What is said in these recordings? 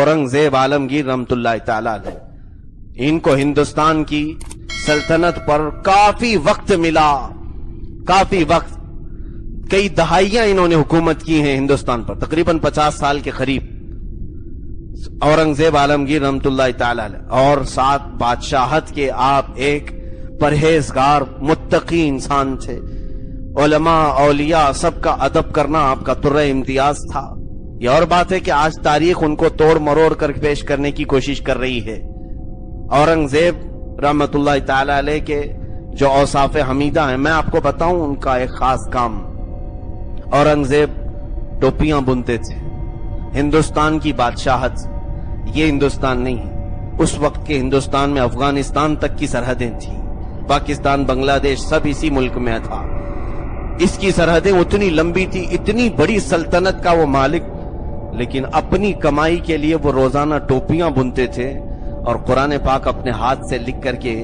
औरंगजेब आलमगीर रहमतुल्लाह ताला अलैह, इनको हिंदुस्तान की सल्तनत पर काफी वक्त मिला, काफी वक्त, कई दहाइयां इन्होंने हुकूमत की है हिंदुस्तान पर, तकरीबन 50 साल के करीब औरंगजेब आलमगीर रहमतुल्लाह ताला अलैह। और साथ बादशाहत के आप एक परहेजगार मुत्तकी इंसान थे, उलमा औलिया सबका अदब करना आपका तुर्रे इम्तियाज था। ये और बात है कि आज तारीख उनको तोड़ मरोड़ कर पेश करने की कोशिश कर रही है। औरंगजेब रहमतुल्लाह ताला अलैह के जो औसाफ हमीदा हैं, मैं आपको बताऊं उनका एक खास काम, औरंगजेब टोपियां बुनते थे। हिंदुस्तान की बादशाहत ये हिंदुस्तान नहीं है, उस वक्त के हिंदुस्तान में अफगानिस्तान तक की सरहदें थी, पाकिस्तान बांग्लादेश सब इसी मुल्क में था। इसकी सरहदें उतनी लंबी थी, इतनी बड़ी सल्तनत का वो मालिक, लेकिन अपनी कमाई के लिए वो रोजाना टोपियां बुनते थे और कुरान पाक अपने हाथ से लिख करके,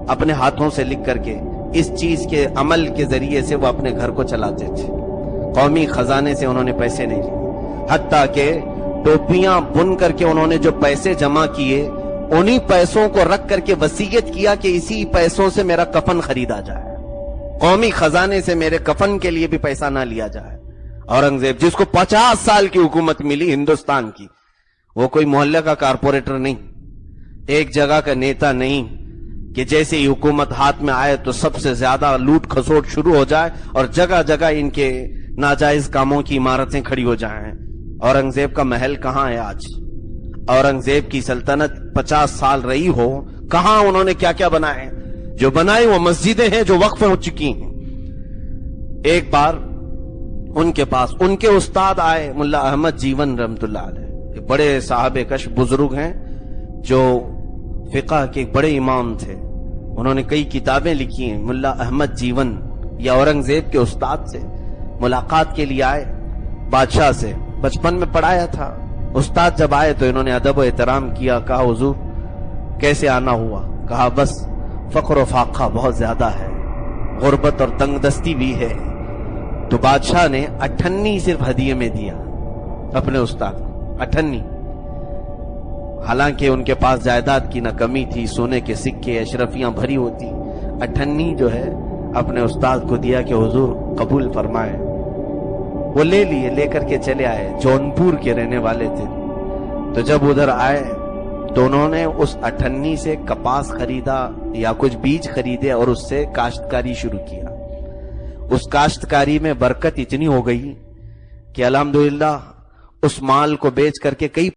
अपने हाथों से लिख करके इस चीज के अमल के जरिए से वो अपने घर को चलाते थे। कौमी खजाने से उन्होंने पैसे नहीं लिए, हत्ता के टोपियां बुन करके उन्होंने जो पैसे जमा किए, उन्हीं पैसों को रख करके वसीयत किया कि इसी पैसों से मेरा कफन खरीदा जाए, कौमी खजाने से मेरे कफन के लिए भी पैसा ना लिया जाए। औरंगजेब जिसको 50 साल की हुकूमत मिली हिंदुस्तान की, वो कोई मोहल्ले का कारपोरेटर नहीं, एक जगह का नेता नहीं कि जैसे ही हुकूमत हाथ में आए तो सबसे ज्यादा लूट खसोट शुरू हो जाए और जगह जगह इनके नाजायज कामों की इमारतें खड़ी हो जाएं। औरंगजेब का महल कहां है आज? औरंगजेब की सल्तनत 50 साल रही हो, कहां उन्होंने क्या क्या बनाए? जो बनाई वो मस्जिदें हैं जो वक्फ हो चुकी हैं। एक बार उनके पास उनके उस्ताद आए, मुल्ला अहमद जीवन रहमतुल्लाह अलैह, बड़े साहब कश बुजुर्ग हैं जो फिक़ह के बड़े इमाम थे, उन्होंने कई किताबें लिखी हैं। मुल्ला अहमद जीवन या औरंगजेब के उस्ताद से मुलाकात के लिए आए, बादशाह से बचपन में पढ़ाया था। उस्ताद जब आए तो इन्होंने अदब व एहतराम किया, कहा हुजूर कैसे आना हुआ? कहा बस फक्र फाका बहुत ज्यादा है, गुर्बत और तंगदस्ती भी है। तो बादशाह ने 98 सिर्फ हदिये में दिया अपने उस्ताद को, 98। हालांकि उनके पास जायदाद की न कमी थी, सोने के सिक्के अशरफियां भरी होती, 98 जो है अपने उस्ताद को दिया कि हुजूर कबूल फरमाए। वो ले लिए, लेकर के चले आए, जौनपुर के रहने वाले थे। तो जब उधर आए तो उन्होंने उस 98 से कपास खरीदा या कुछ बीज खरीदे और उससे काश्तकारी शुरू किया। उस काश्तकारी में बरकत इतनी हो गई कि अल्हम्दुलिल्लाह उस माल को बेच करके कई